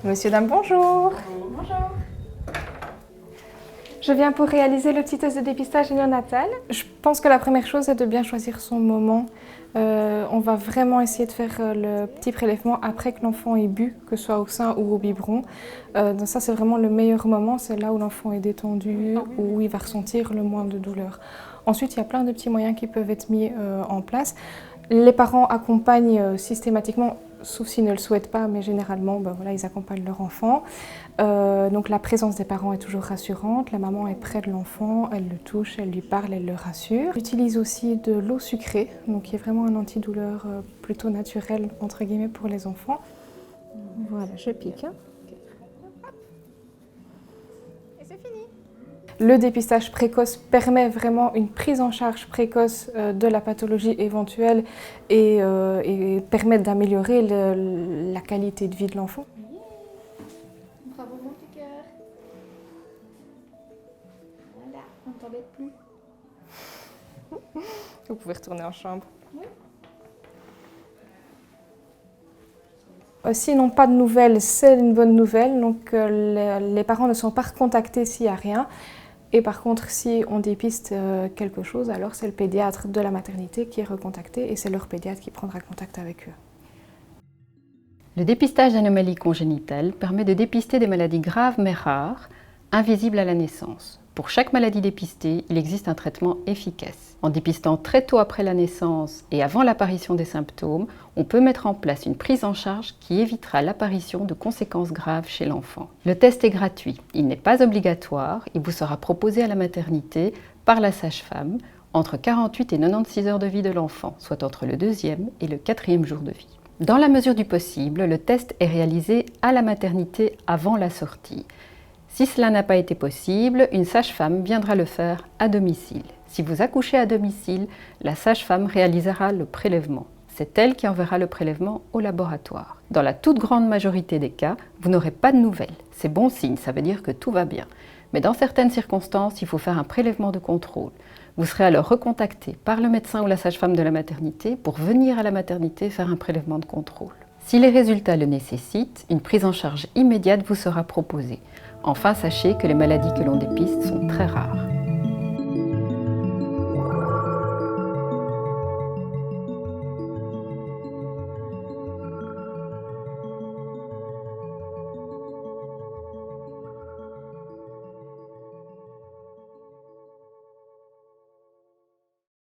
Monsieur, dame, bonjour. Bonjour. Je viens pour réaliser le petit test de dépistage néonatal. Je pense que la première chose est de bien choisir son moment. On va vraiment essayer de faire le petit prélèvement après que l'enfant ait bu, que ce soit au sein ou au biberon. Donc ça, c'est vraiment le meilleur moment. C'est là où l'enfant est détendu, où il va ressentir le moins de douleur. Ensuite, il y a plein de petits moyens qui peuvent être mis en place. Les parents accompagnent systématiquement, sauf s'ils ne le souhaitent pas, mais généralement, ils accompagnent leur enfant. Donc la présence des parents est toujours rassurante, la maman est près de l'enfant, elle le touche, elle lui parle, elle le rassure. J'utilise aussi de l'eau sucrée, donc qui est vraiment un antidouleur plutôt naturel, entre guillemets, pour les enfants. Voilà, je pique. Et c'est fini. Le dépistage précoce permet vraiment une prise en charge précoce de la pathologie éventuelle et permet d'améliorer la qualité de vie de l'enfant. Bravo mon petit cœur. Voilà, on ne t'embête plus. Vous pouvez retourner en chambre. Oui. S'ils n'ont pas de nouvelles, c'est une bonne nouvelle. Donc les parents ne sont pas recontactés s'il n'y a rien. Et par contre, si on dépiste quelque chose, alors c'est le pédiatre de la maternité qui est recontacté et c'est leur pédiatre qui prendra contact avec eux. Le dépistage d'anomalies congénitales permet de dépister des maladies graves mais rares, invisibles à la naissance. Pour chaque maladie dépistée, il existe un traitement efficace. En dépistant très tôt après la naissance et avant l'apparition des symptômes, on peut mettre en place une prise en charge qui évitera l'apparition de conséquences graves chez l'enfant. Le test est gratuit, il n'est pas obligatoire, il vous sera proposé à la maternité par la sage-femme entre 48 et 96 heures de vie de l'enfant, soit entre le 2e et le 4e jour de vie. Dans la mesure du possible, le test est réalisé à la maternité avant la sortie. Si cela n'a pas été possible, une sage-femme viendra le faire à domicile. Si vous accouchez à domicile, la sage-femme réalisera le prélèvement. C'est elle qui enverra le prélèvement au laboratoire. Dans la toute grande majorité des cas, vous n'aurez pas de nouvelles. C'est bon signe, ça veut dire que tout va bien. Mais dans certaines circonstances, il faut faire un prélèvement de contrôle. Vous serez alors recontacté par le médecin ou la sage-femme de la maternité pour venir à la maternité faire un prélèvement de contrôle. Si les résultats le nécessitent, une prise en charge immédiate vous sera proposée. Enfin, sachez que les maladies que l'on dépiste sont très rares.